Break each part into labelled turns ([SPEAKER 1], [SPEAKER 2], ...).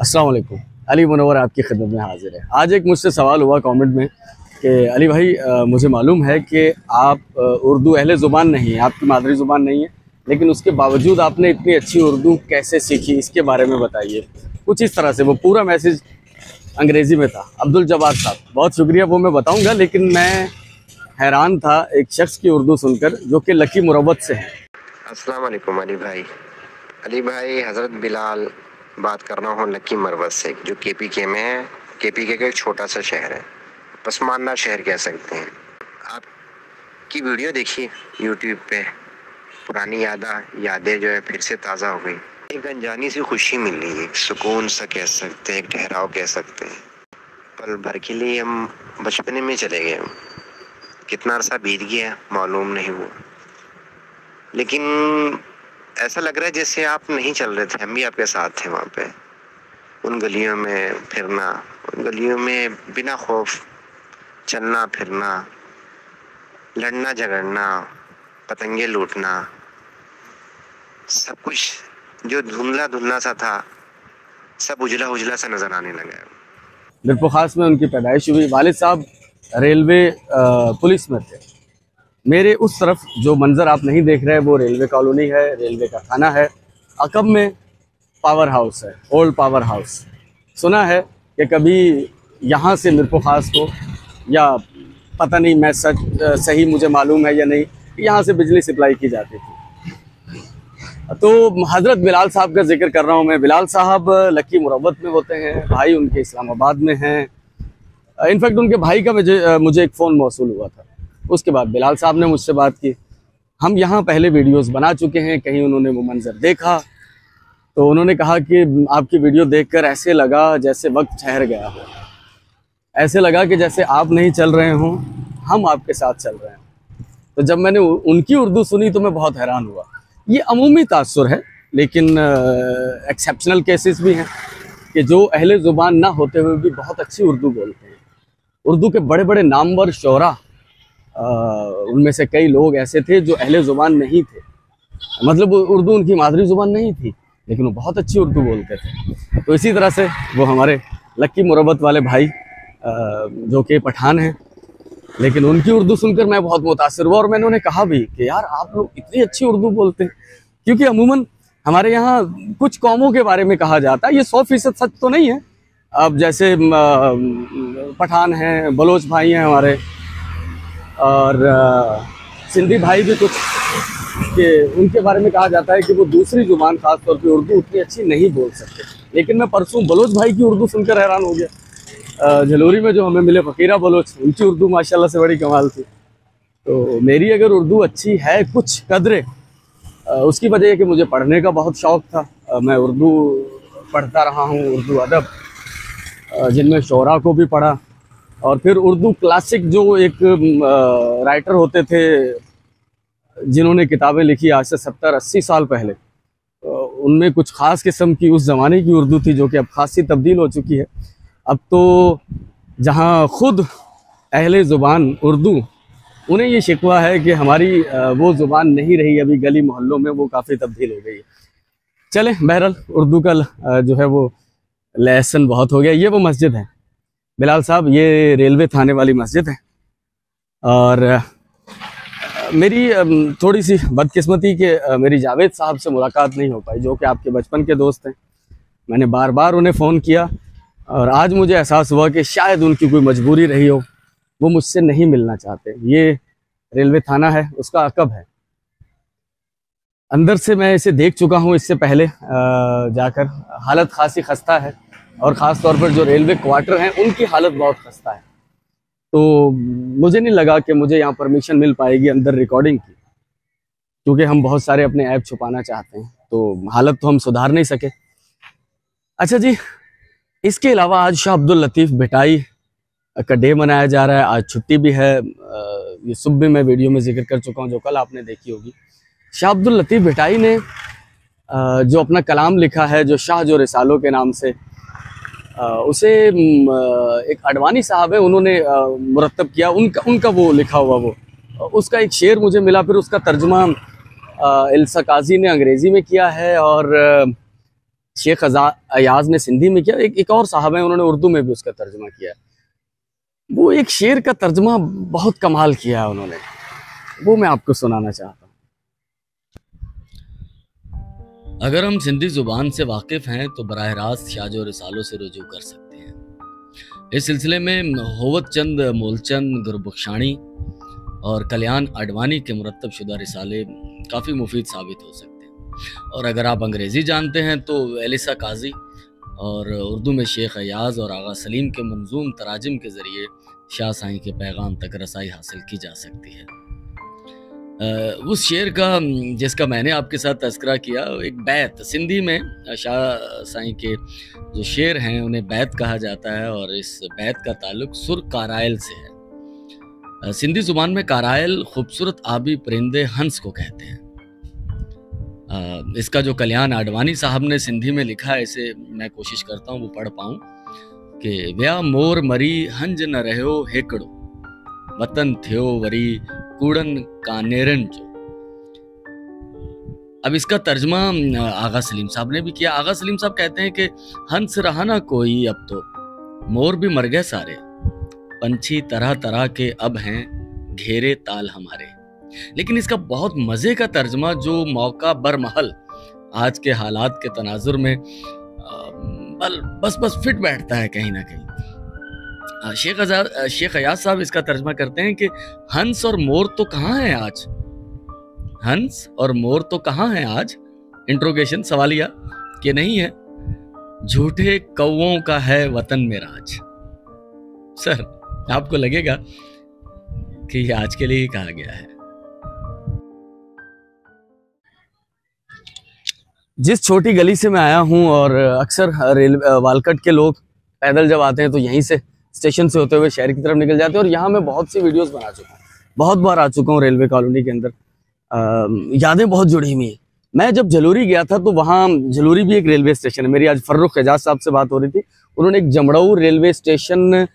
[SPEAKER 1] अस्सलाम वालेकुम। अली मुनव्वर आपकी खिदमत में हाजिर है। आज एक मुझसे सवाल हुआ कमेंट में कि अली भाई मुझे मालूम है कि आप उर्दू अहले ज़ुबान नहीं है, आपकी मादरी ज़ुबान नहीं है, लेकिन उसके बावजूद आपने इतनी अच्छी उर्दू कैसे सीखी, इसके बारे में बताइए। कुछ इस तरह से वो पूरा मैसेज अंग्रेज़ी में था। अब्दुल जब्बार साहब, बहुत शुक्रिया, वो मैं बताऊँगा, लेकिन मैं हैरान था एक शख्स की उर्दू सुनकर जो कि लकी मुरव्वत से है।
[SPEAKER 2] अस्सलाम वालेकुम अली भाई। हज़रत बिलाल बात कर रहा हूँ लकी मरवत से, जो KPK में है। KPK का एक छोटा सा शहर है, पसमानदा शहर कह सकते हैं। आपकी वीडियो देखी यूट्यूब पे, पुरानी यादें जो है फिर से ताज़ा हो गई। एक अनजानी सी खुशी मिल रही है, एक सुकून सा कह सकते हैं, एक ठहराव कह सकते हैं। पल भर के लिए हम बचपने में चले गए। कितना अरसा बीत गया मालूम नहीं हुआ, लेकिन ऐसा लग रहा है जैसे आप नहीं चल रहे थे, हम भी आपके साथ थे वहाँ पे। उन गलियों में फिरना, उन गलियों में बिना खौफ चलना फिरना, लड़ना झगड़ना, पतंगे लूटना, सब कुछ जो धुंधला धुंधला सा था, सब उजला उजला सा नजर आने लगा है।
[SPEAKER 1] मिरपुखास में उनकी पैदाइश हुई। वालिद साहब रेलवे पुलिस में थे। मेरे उस तरफ जो मंज़र आप नहीं देख रहे वो रेलवे कॉलोनी है, रेलवे का थाना है। अकब में पावर हाउस है, ओल्ड पावर हाउस। सुना है कि कभी यहाँ से मिरपुखास को, या पता नहीं मैं सही मुझे मालूम है या नहीं, यहाँ से बिजली सप्लाई की जाती थी। तो हज़रत बिलाल साहब का जिक्र कर रहा हूँ मैं। बिलाल साहब लकी मुरव्वत में होते हैं, भाई उनके इस्लामाबाद में हैं। इनफैक्ट उनके भाई का मुझे एक फ़ोन मौसूल हुआ था। उसके बाद बिलाल साहब ने मुझसे बात की। हम यहाँ पहले वीडियोस बना चुके हैं, कहीं उन्होंने वो मंज़र देखा तो उन्होंने कहा कि आपकी वीडियो देखकर ऐसे लगा जैसे वक्त ठहर गया हो, ऐसे लगा कि जैसे आप नहीं चल रहे हों, हम आपके साथ चल रहे हैं। तो जब मैंने उनकी उर्दू सुनी तो मैं बहुत हैरान हुआ। ये अमूमी तासुर है, लेकिन एक्सेप्शनल केसेस भी हैं कि जो अहले ज़ुबान ना होते हुए भी बहुत अच्छी उर्दू बोलते हैं। उर्दू के बड़े बड़े नामवर शोरा, उनमें से कई लोग ऐसे थे जो अहले ज़ुबान नहीं थे, मतलब उर्दू उनकी मादरी ज़ुबान नहीं थी, लेकिन वो बहुत अच्छी उर्दू बोलते थे। तो इसी तरह से वो हमारे लकी मुरव्वत वाले भाई जो कि पठान हैं, लेकिन उनकी उर्दू सुनकर मैं बहुत मुतासिर हुआ। और मैंने उन्हें कहा भी कि यार आप लोग इतनी अच्छी उर्दू बोलते हैं, क्योंकि अमूमन हमारे यहाँ कुछ कौमों के बारे में कहा जाता है, ये 100% सच तो नहीं है। अब जैसे पठान हैं, बलोच भाई हैं हमारे, और सिंधी भाई भी कुछ, कि उनके बारे में कहा जाता है कि वो दूसरी ज़ुबान ख़ास तौर पे उर्दू उतनी अच्छी नहीं बोल सकते। लेकिन मैं परसों बलोच भाई की उर्दू सुनकर हैरान हो गया। झलोरी में जो हमें मिले फ़कीरा बलोच, उनकी उर्दू माशाल्लाह से बड़ी कमाल थी। तो मेरी अगर उर्दू अच्छी है कुछ कदरे, उसकी वजह है कि मुझे पढ़ने का बहुत शौक़ था। मैं उर्दू पढ़ता रहा हूँ, उर्दू अदब, जिनमें शोरा को भी पढ़ा, और फिर उर्दू क्लासिक जो एक राइटर होते थे जिन्होंने किताबें लिखी आज से 70-80 साल पहले, उनमें कुछ ख़ास किस्म की उस ज़माने की उर्दू थी जो कि अब खासी तब्दील हो चुकी है। अब तो जहाँ ख़ुद अहले ज़ुबान उर्दू, उन्हें ये शिकवा है कि हमारी वो ज़ुबान नहीं रही, अभी गली मोहल्लों में वो काफ़ी तब्दील हो गई है। चले, बहरहाल उर्दू का जो है वो लेसन बहुत हो गया। ये वो मस्जिद है बिलाल साहब, ये रेलवे थाने वाली मस्जिद है। और मेरी थोड़ी सी बदकिस्मती कि मेरी जावेद साहब से मुलाकात नहीं हो पाई, जो कि आपके बचपन के दोस्त हैं। मैंने बार बार उन्हें फ़ोन किया और आज मुझे एहसास हुआ कि शायद उनकी कोई मजबूरी रही हो, वो मुझसे नहीं मिलना चाहते। ये रेलवे थाना है, उसका अकब है। अंदर से मैं इसे देख चुका हूँ इससे पहले जाकर। हालत खासी खस्ता है, और ख़ास तौर पर जो रेलवे क्वार्टर हैं उनकी हालत बहुत खस्ता है। तो मुझे नहीं लगा कि मुझे यहाँ परमिशन मिल पाएगी अंदर रिकॉर्डिंग की, क्योंकि हम बहुत सारे अपने ऐप छुपाना चाहते हैं, तो हालत तो हम सुधार नहीं सके। अच्छा जी, इसके अलावा आज शाह अब्दुल लतीफ़ भिटाई का डे मनाया जा रहा है। आज छुट्टी भी है, ये सुबह भी मैं वीडियो में जिक्र कर चुका हूँ जो कल आपने देखी होगी। शाह अब्दुल लतीफ़ भिटाई ने जो अपना कलाम लिखा है, जो शाह जो रिसालों के नाम से, उसे एक अडवाणी साहब है, उन्होंने मुरत्तब किया, उनका वो लिखा हुआ वो, उसका एक शेर मुझे मिला। फिर उसका तर्जुमा इल्सा काजी ने अंग्रेज़ी में किया है, और शेख अयाज ने सिंधी में किया, एक और साहब हैं उन्होंने उर्दू में भी उसका तर्जुमा किया। वो एक शेर का तर्जुमा बहुत कमाल किया है उन्होंने, वो मैं आपको सुनाना चाहता हूँ।
[SPEAKER 3] अगर हम सिंधी ज़ुबान से वाकिफ़ हैं तो बराह रास्त शाजो रिसालों से रुजू कर सकते हैं। इस सिलसिले में होवत चंद मूलचंद गुरबख्शानी और कल्याण अडवाणी के मुरत्तब शुदा रिसाले काफ़ी मुफीद साबित हो सकते हैं। और अगर आप अंग्रेज़ी जानते हैं तो एलिसा काजी और उर्दू में शेख अयाज और आगा सलीम के मंजूम तराजिम के ज़रिए शाह साईं के पैगाम तक रसाई हासिल की जा सकती है। उस शेर का जिसका मैंने आपके साथ तज़किरा किया, एक बैत, सिंधी में शाह साईं के जो शेर हैं उन्हें बैत कहा जाता है और इस बैत का ताल्लुक सुर कारायल से है। सिंधी ज़ुबान में कारायल खूबसूरत आबी परिंदे हंस को कहते हैं। इसका जो कल्याण आडवाणी साहब ने सिंधी में लिखा है, इसे मैं कोशिश करता हूँ वो पढ़ पाऊँ कि व्या मोर मरी हंज न रहो हेकड़ो वतन थियो वरी कूड़न कानेरन जो। अब इसका तर्जमा आगा सलीम साहब ने भी किया। आगा सलीम साहब कहते हैं कि हंस रहा ना कोई अब तो, मोर भी मर गए सारे, पंछी तरह तरह के अब हैं घेरे ताल हमारे। लेकिन इसका बहुत मज़े का तर्जमा जो मौका बरमहल आज के हालात के तनाजुर में बस फिट बैठता है कहीं ना कहीं। शेख अयाज साहब इसका तर्जमा करते हैं कि हंस और मोर तो कहाँ हैं आज, हंस और मोर तो कहाँ हैं आज, इंट्रोगेशन सवालिया कि नहीं है, झूठे कौवों का है वतन में राज। सर आपको लगेगा कि ये आज के लिए ही कहा गया है।
[SPEAKER 1] जिस छोटी गली से मैं आया हूँ और अक्सर रेलवे वालकट के लोग पैदल जब आते हैं तो यहीं से स्टेशन से होते हुए शहर की तरफ निकल जाते हैं। और यहाँ मैं बहुत सी वीडियोस बना चुका हूँ, बहुत बार आ चुका हूँ रेलवे कॉलोनी के अंदर। यादें बहुत जुड़ी हुई हैं। मैं जब झलूरी गया था तो वहाँ, झलूरी भी एक रेलवे स्टेशन है। मेरी आज फर्रुख एजाज साहब से बात हो रही थी, उन्होंने एक जमड़ऊ रेलवे स्टेशन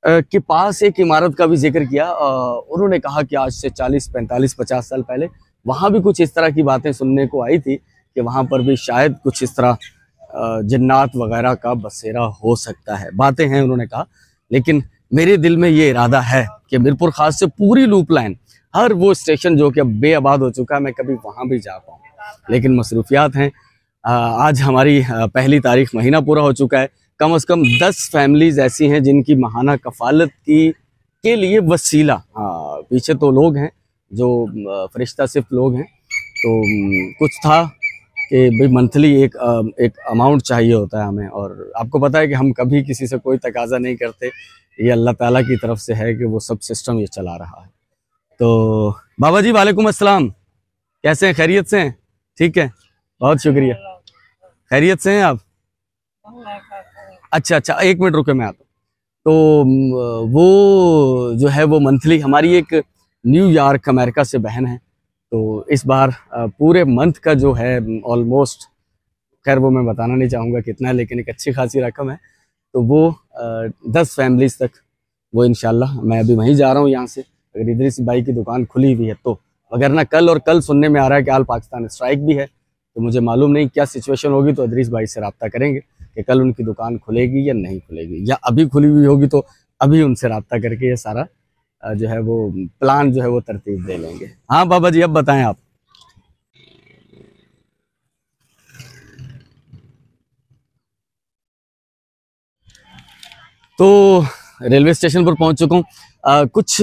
[SPEAKER 1] के पास एक इमारत का भी जिक्र किया। उन्होंने कहा कि आज से 40, 45, 50 साल पहले वहाँ भी कुछ इस तरह की बातें सुनने को आई थी कि वहाँ पर भी शायद कुछ इस तरह जन्नात वगैरह का बसेरा हो सकता है। बातें हैं उन्होंने कहा, लेकिन मेरे दिल में ये इरादा है कि मीरपुर खास से पूरी लूप लाइन, हर वो स्टेशन जो कि अब बेआबाद हो चुका है, मैं कभी वहाँ भी जा पाऊँ। लेकिन मसरूफियात हैं। आज हमारी पहली तारीख, महीना पूरा हो चुका है। कम से कम 10 फैमिलीज ऐसी हैं जिनकी माहाना कफ़ालत के लिए वसीला, पीछे तो लोग हैं जो फरिश्ता सिर्फ लोग हैं। तो कुछ था कि भाई मंथली एक अमाउंट चाहिए होता है हमें, और आपको पता है कि हम कभी किसी से कोई तकाजा नहीं करते, ये अल्लाह ताला की तरफ से है कि वो सब सिस्टम ये चला रहा है। तो बाबा जी वालेकुम अस्सलाम, कैसे हैं, खैरियत से हैं? ठीक है, बहुत शुक्रिया। खैरियत से हैं आप? अच्छा, एक मिनट रुके, मैं आता हूँ। तो वो जो है वो मंथली, हमारी एक न्यूयॉर्क अमेरिका से बहन है, तो इस बार पूरे मंथ का जो है ऑलमोस्ट, खैर वो मैं बताना नहीं चाहूँगा कितना है, लेकिन एक अच्छी खासी रकम है। तो वो 10 फैमिलीज तक वो इंशाल्लाह, मैं अभी वहीं जा रहा हूँ यहाँ से, अगर इदरीस भाई की दुकान खुली हुई है तो, वगरना कल सुनने में आ रहा है कि आल पाकिस्तान स्ट्राइक भी है। तो मुझे मालूम नहीं क्या सिचुएशन होगी, तो इदरीस भाई से रब्ता करेंगे कि कल उनकी दुकान खुलेगी या नहीं खुलेगी, या अभी खुली हुई होगी तो अभी उनसे रब्ता करके ये सारा जो है वो प्लान जो है वो तरतीब दे लेंगे। हाँ बाबा जी, अब बताएं आप। तो रेलवे स्टेशन पर पहुंच चुका हूँ। कुछ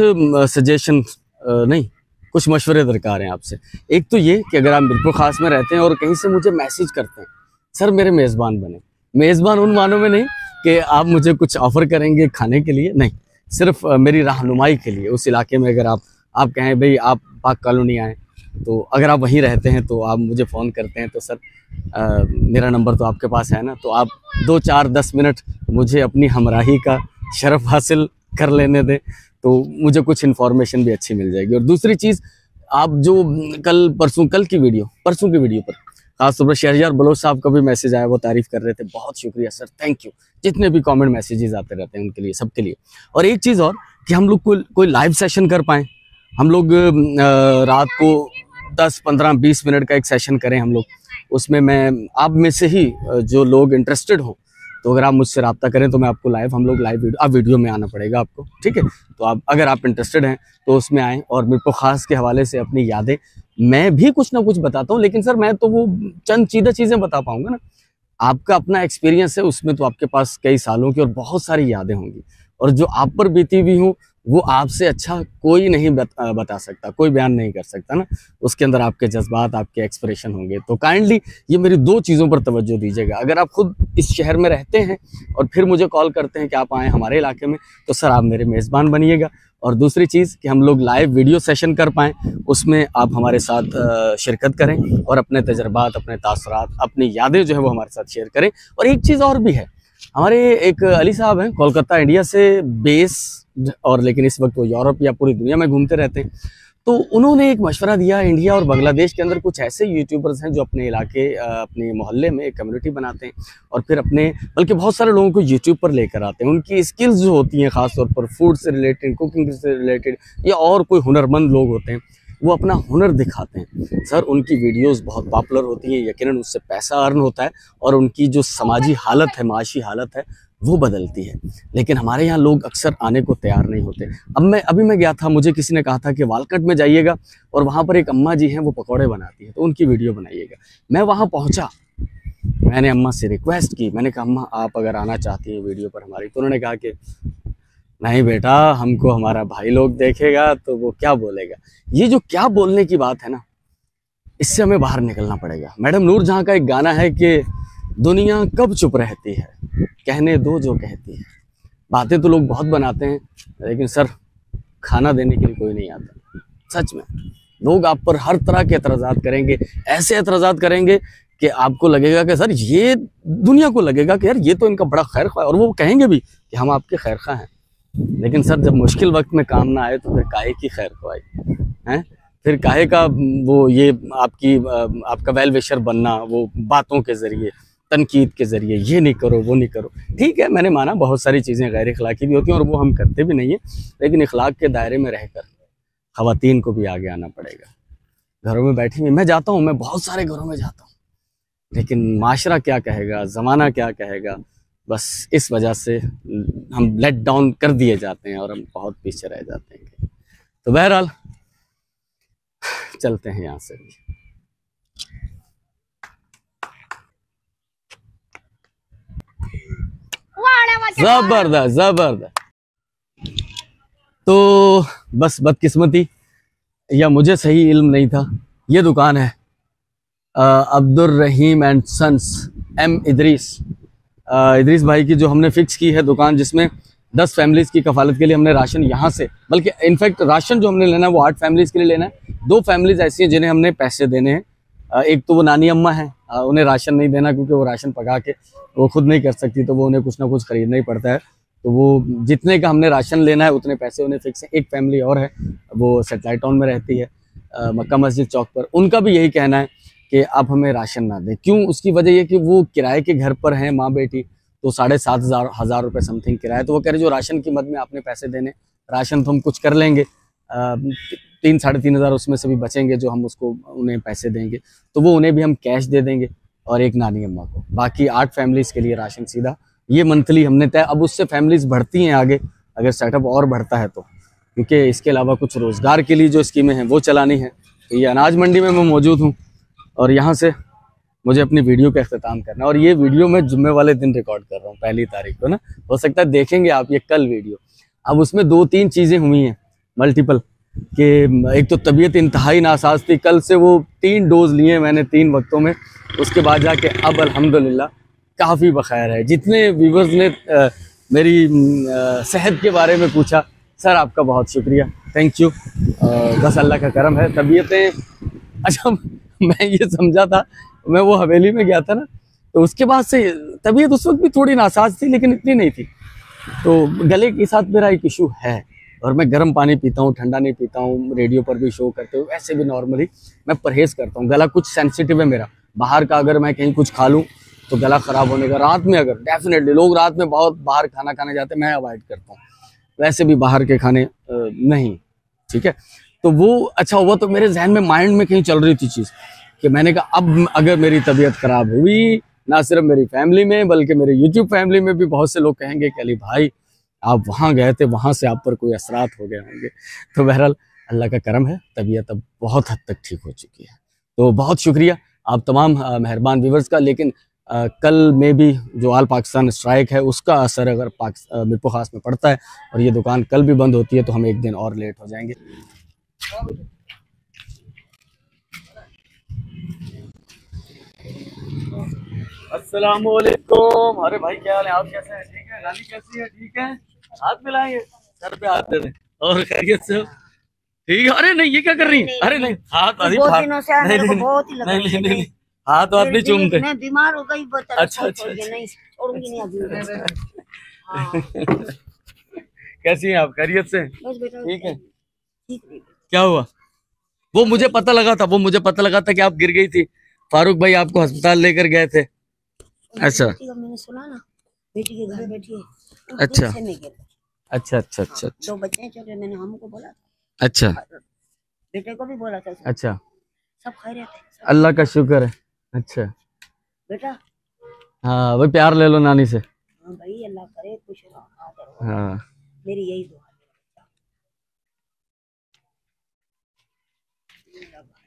[SPEAKER 1] सजेशन नहीं, कुछ मशवरे दरकार हैं आपसे। एक तो ये कि अगर आप मीरपुर खास में रहते हैं और कहीं से मुझे मैसेज करते हैं, सर मेरे मेज़बान बने, मेज़बान उन मानों में नहीं कि आप मुझे कुछ ऑफ़र करेंगे खाने के लिए, नहीं, सिर्फ मेरी रहनुमाई के लिए। उस इलाके में अगर आप कहें भाई आप पाक कॉलोनी आएँ, तो अगर आप वहीं रहते हैं तो आप मुझे फ़ोन करते हैं तो सर मेरा नंबर तो आपके पास है ना, तो आप 2, 4, 10 मिनट मुझे अपनी हमराही का शरफ़ हासिल कर लेने दें, तो मुझे कुछ इन्फॉर्मेशन भी अच्छी मिल जाएगी। और दूसरी चीज़, आप जो परसों की वीडियो पर खासतौर पर शहरयार बलोच साहब का भी मैसेज आया, वो तारीफ़ कर रहे थे, बहुत शुक्रिया सर, थैंक यू। जितने भी कमेंट मैसेजेस आते रहते हैं उनके लिए, सबके लिए। और एक चीज़ और कि हम लोग कोई लाइव सेशन कर पाएँ, हम लोग रात को 10, 15, 20 मिनट का एक सेशन करें हम लोग, उसमें मैं आप में से ही जो लोग इंटरेस्टेड हो, तो अगर आप मुझसे रब्ता करें तो मैं आपको हम लोग लाइव वीडियो में आना पड़ेगा आपको, ठीक है। तो अगर आप इंटरेस्टेड हैं तो उसमें आएँ। और मेरे को ख़ास के हवाले से अपनी यादें, मैं भी कुछ ना कुछ बताता हूँ, लेकिन सर मैं तो वो चंद चीज़ें बता पाऊँगा ना। आपका अपना एक्सपीरियंस है, उसमें तो आपके पास कई सालों की और बहुत सारी यादें होंगी, और जो आप पर बीती हुई हो वो आपसे अच्छा कोई नहीं बता सकता, कोई बयान नहीं कर सकता ना। उसके अंदर आपके जज्बात, आपके एक्सप्रेशन होंगे। तो काइंडली ये मेरी 2 चीज़ों पर तवज्जो दीजिएगा। अगर आप खुद इस शहर में रहते हैं और फिर मुझे कॉल करते हैं कि आप आएँ हमारे इलाके में, तो सर आप मेरे मेज़बान बनिएगा। और दूसरी चीज़ कि हम लोग लाइव वीडियो सेशन कर पाएँ, उसमें आप हमारे साथ शिरकत करें और अपने तजर्बात, अपने तासरात, अपनी यादें जो है वो हमारे साथ शेयर करें। और एक चीज़ और भी है, हमारे एक अली साहब हैं कोलकाता इंडिया से बेस, और लेकिन इस वक्त वो यूरोप या पूरी दुनिया में घूमते रहते हैं। तो उन्होंने एक मशवरा दिया, इंडिया और बांग्लादेश के अंदर कुछ ऐसे यूट्यूबर्स हैं जो अपने इलाके, अपने मोहल्ले में एक कम्युनिटी बनाते हैं और फिर बल्कि बहुत सारे लोगों को यूट्यूब पर लेकर आते हैं। उनकी स्किल्स जो होती हैं ख़ासतौर पर फूड से रिलेटेड, कुकिंग से रिलेटेड, या और कोई हुनरमंद लोग होते हैं, वो अपना हुनर दिखाते हैं। सर उनकी वीडियोस बहुत पॉपुलर होती हैं, यकीनन उससे पैसा अर्न होता है और उनकी जो समाजी हालत है, माशी हालत है, वो बदलती है। लेकिन हमारे यहाँ लोग अक्सर आने को तैयार नहीं होते। अभी मैं गया था, मुझे किसी ने कहा था कि वालकट में जाइएगा और वहाँ पर एक अम्मा जी हैं, वो पकौड़े बनाती हैं, तो उनकी वीडियो बनाइएगा। मैं वहाँ पहुँचा, मैंने अम्मा से रिक्वेस्ट की, मैंने कहा अम्मा आप अगर आना चाहती हैं वीडियो पर हमारी, तो उन्होंने कहा कि नहीं बेटा, हमको हमारा भाई लोग देखेगा तो वो क्या बोलेगा। ये जो क्या बोलने की बात है ना, इससे हमें बाहर निकलना पड़ेगा। मैडम नूरजहां का एक गाना है कि दुनिया कब चुप रहती है, कहने दो जो कहती है। बातें तो लोग बहुत बनाते हैं, लेकिन सर खाना देने के लिए कोई नहीं आता। सच में लोग आप पर हर तरह के एतराज़ात करेंगे, ऐसे एतराज़ात करेंगे कि आपको लगेगा कि सर ये, दुनिया को लगेगा कि यार ये तो इनका बड़ा खैर ख्वाह है, और वो कहेंगे भी कि हम आपके खैर ख्वाह हैं। लेकिन सर जब मुश्किल वक्त में काम ना आए तो फिर काहे की खैर ख्वाही है, फिर काहे का वो ये आपका वेल विशर बनना, वो बातों के ज़रिए, तनकीद के ज़रिए, ये नहीं करो वो नहीं करो। ठीक है, मैंने माना बहुत सारी चीज़ें गैर इखलाकी भी होती हैं और वो हम करते भी नहीं हैं, लेकिन इखलाक के दायरे में रहकर ख़वातीन को भी आगे आना पड़ेगा। घरों में बैठी हुई मैं जाता हूँ, मैं बहुत सारे घरों में जाता हूँ, लेकिन माशरा क्या कहेगा, ज़माना क्या कहेगा, बस इस वजह से हम लेट डाउन कर दिए जाते हैं और हम बहुत पीछे रह जाते हैं। तो बहरहाल चलते हैं यहाँ से। जबरदस्त। तो बस बदकिस्मती या मुझे सही इल्म नहीं था। ये दुकान है अब्दुल रहीम एंड सन्स, एम इदरीस भाई की, जो हमने फिक्स की है दुकान, जिसमें 10 फैमिलीज़ की कफ़ालत के लिए हमने राशन यहाँ से, बल्कि इनफैक्ट राशन जो हमने लेना है वो 8 फैमिलीज़ के लिए लेना है। 2 फैमिलीज़ ऐसी हैं जिन्हें हमने पैसे देने हैं। एक तो वो नानी अम्मा है, उन्हें राशन नहीं देना क्योंकि वो राशन पका के वो खुद नहीं कर सकती, तो वो उन्हें कुछ ना कुछ ख़रीदना ही पड़ता है। तो वो जितने का हमने राशन लेना है उतने पैसे उन्हें फिक्स हैं। एक फैमिली और है, वो सेटेलाइट टाउन में रहती है, मक्का मस्जिद चौक पर। उनका भी यही कहना है कि आप हमें राशन ना दें। क्यों? उसकी वजह ये कि वो किराए के घर पर हैं, माँ बेटी, तो 7,500 रुपये समथिंग किराया। तो वो कह रहे जो राशन की मद में आपने पैसे देने, राशन तो हम कुछ कर लेंगे, 3-3.5 हज़ार उसमें से भी बचेंगे जो हम उसको उन्हें पैसे देंगे, तो वो उन्हें भी हम कैश दे देंगे और एक नानी अम्मा को। बाकी 8 फैमिलीज़ के लिए राशन सीधा ये मंथली हमने तय। अब उससे फैमिलीज़ बढ़ती हैं आगे, अगर सेटअप और बढ़ता है तो, क्योंकि इसके अलावा कुछ रोज़गार के लिए जो स्कीमें हैं वो चलानी है। तो ये अनाज मंडी में मैं मौजूद हूँ और यहाँ से मुझे अपनी वीडियो का अख्तिताम करना है। और ये वीडियो मैं जुम्मे वाले दिन रिकॉर्ड कर रहा हूँ, 1 तारीख को ना। हो सकता है देखेंगे आप ये कल वीडियो। अब उसमें 2-3 चीज़ें हुई हैं मल्टीपल, कि एक तो तबीयत इंतहाई नासाज थी, कल से वो 3 डोज लिए मैंने 3 वक्तों में, उसके बाद जाके अब अल्हम्दुलिल्लाह काफ़ी बखैर है। जितने व्यूवर्स ने मेरी सेहत के बारे में पूछा, सर आपका बहुत शुक्रिया, थैंक यू। बस अल्लाह का करम है। तबीयतें, अच्छा मैं ये समझा था, मैं वो हवेली में गया था ना, तो उसके बाद से तबीयत उस वक्त भी थोड़ी नासाज थी, लेकिन इतनी नहीं थी। तो गले के साथ मेरा एक इशू है और मैं गर्म पानी पीता हूँ, ठंडा नहीं पीता हूँ। रेडियो पर भी शो करते हुए वैसे भी नॉर्मली मैं परहेज़ करता हूँ। गला कुछ सेंसिटिव है मेरा, बाहर का अगर मैं कहीं कुछ खा लूँ तो गला ख़राब होने का। रात में अगर डेफिनेटली लोग रात में बहुत बाहर खाना खाने जाते हैं, मैं अवॉइड करता हूँ, वैसे भी बाहर के खाने नहीं, ठीक है। तो वो अच्छा हुआ, तो मेरे जहन में, माइंड में कहीं चल रही थी चीज़ कि मैंने कहा अब अगर मेरी तबीयत खराब हुई, ना सिर्फ मेरी फैमिली में बल्कि मेरे यूट्यूब फैमिली में भी बहुत से लोग कहेंगे कि अली भाई आप वहाँ गए थे, वहाँ से आप पर कोई असरात हो गए होंगे। तो बहरहाल अल्लाह का करम है, तबीयत अब बहुत हद तक ठीक हो चुकी है। तो बहुत शुक्रिया आप तमाम मेहरबान व्यूवर्स का। लेकिन कल में भी जो आल पाकिस्तान स्ट्राइक है उसका असर अगर मीरपुर खास में पड़ता है और ये दुकान कल भी बंद होती है तो हम एक दिन और लेट हो जाएंगे। अस्सलामुअलैकुम। अरे भाई क्या हाल है, आप कैसे हैं? ठीक है। नानी कैसी है? ठीक है। हाथ मिलाएंगे, सर पे हाथ दे दें। और खैरियत से हो? ठीक है। अरे नहीं, ये क्या कर रही है? अरे नहीं, हाथ नहीं,
[SPEAKER 4] बहुत दिनों से मेरे को बहुत ही लगा।
[SPEAKER 1] नहीं नहीं, हाथ वाथ नहीं चूमते।
[SPEAKER 4] मैं बीमार हो गई,
[SPEAKER 1] अच्छा अच्छा,
[SPEAKER 4] नहीं छोड़ूंगी नहीं अभी।
[SPEAKER 1] कैसी हैं आप? खैरियत से?
[SPEAKER 4] बस बेटा
[SPEAKER 1] ठीक है।
[SPEAKER 4] ठीक।
[SPEAKER 1] क्या हुआ? वो मुझे पता लगा था कि आप गिर गई थी। फारूक भाई आपको अस्पताल लेकर गए थे। अच्छा,
[SPEAKER 4] मैंने सुना ना, बेटी के घर बैठी है।
[SPEAKER 1] अच्छा अच्छा अच्छा अच्छा।
[SPEAKER 4] 2 बच्चे हैं छोटे, मैंने हमको बोला था,
[SPEAKER 1] अच्छा,
[SPEAKER 4] बेटे को भी बोला था।
[SPEAKER 1] अच्छा,
[SPEAKER 4] सब खैरियत है,
[SPEAKER 1] अल्लाह का शुक्र है। अच्छा
[SPEAKER 4] बेटा।
[SPEAKER 1] हाँ भाई, प्यार ले लो नानी से।
[SPEAKER 4] हाँ भाई, अल्लाह करे खुश रहो।
[SPEAKER 1] हाँ,
[SPEAKER 4] मेरी यही दुआ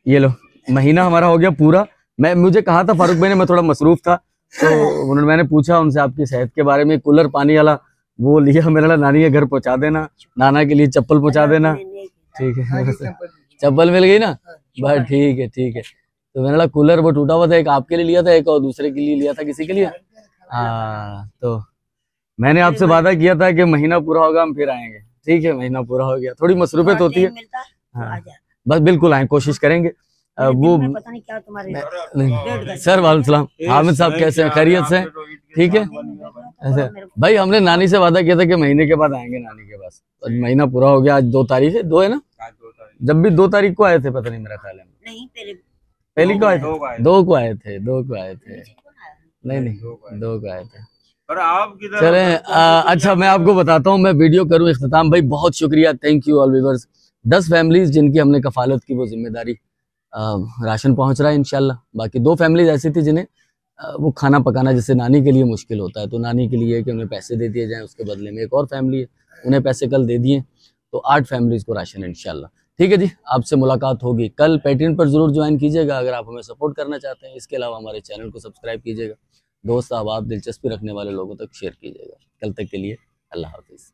[SPEAKER 4] है।
[SPEAKER 1] ये लो, महीना हमारा हो गया पूरा। मुझे कहा था फारूक भाई ने, मैं थोड़ा मसरूफ था तो मैंने पूछा उनसे आपकी सेहत के बारे में। कूलर पानी वाला वो लिया मेरे लिए, नानी के घर पहुंचा देना, नाना के लिए चप्पल पहुंचा देना। ठीक है, चप्पल मिल गई ना? बस ठीक है ठीक है। तो मैंने कूलर वो टूटा हुआ था, एक आपके लिए लिया था, एक और दूसरे के लिए लिया था, किसी के लिए। हाँ, तो मैंने आपसे वादा किया था कि महीना पूरा होगा हम फिर आएंगे। ठीक है, महीना पूरा हो गया, थोड़ी मसरूफियत होती है। हाँ, बस बिल्कुल आए, कोशिश करेंगे। वो
[SPEAKER 4] पता नहीं क्या तुम्हारे
[SPEAKER 1] सर वालेकुम सलाम। हामिद साहब कैसे हैं? खैरियत से? ठीक है। ऐसे भाई हमने नानी से वादा किया था कि महीने के बाद आएंगे नानी के पास। महीना पूरा हो गया, आज 2 तारीख है, 2 है ना? जब भी 2 तारीख को आए थे, पता नहीं, मेरा ख्याल है
[SPEAKER 4] नहीं,
[SPEAKER 1] पहली को आए थे, 2 को आए थे, 2 को आए थे। नहीं 2 को आए थे। चले अच्छा, मैं आपको बताता हूँ, मैं वीडियो करूँ इख्तिताम। भाई बहुत शुक्रिया, thank you all viewers. 10 families जिनकी हमने कफालत की, वो जिम्मेदारी राशन पहुंच रहा है इंशाल्लाह। बाकी 2 फैमिलीज ऐसी थी जिन्हें वो खाना पकाना जैसे नानी के लिए मुश्किल होता है, तो नानी के लिए कि उन्हें पैसे दे दिए जाएं, उसके बदले में एक और फैमिली है, उन्हें पैसे कल दे दिए, तो 8 फैमिलीज को राशन इंशाल्लाह। ठीक है जी, आपसे मुलाकात होगी कल। पैट्रियन पर जरूर ज्वाइन कीजिएगा अगर आप हमें सपोर्ट करना चाहते हैं। इसके अलावा हमारे चैनल को सब्सक्राइब कीजिएगा, दोस्त अहबाब दिलचस्पी रखने वाले लोगों तक शेयर कीजिएगा। कल तक के लिए अल्लाह हाफिज़।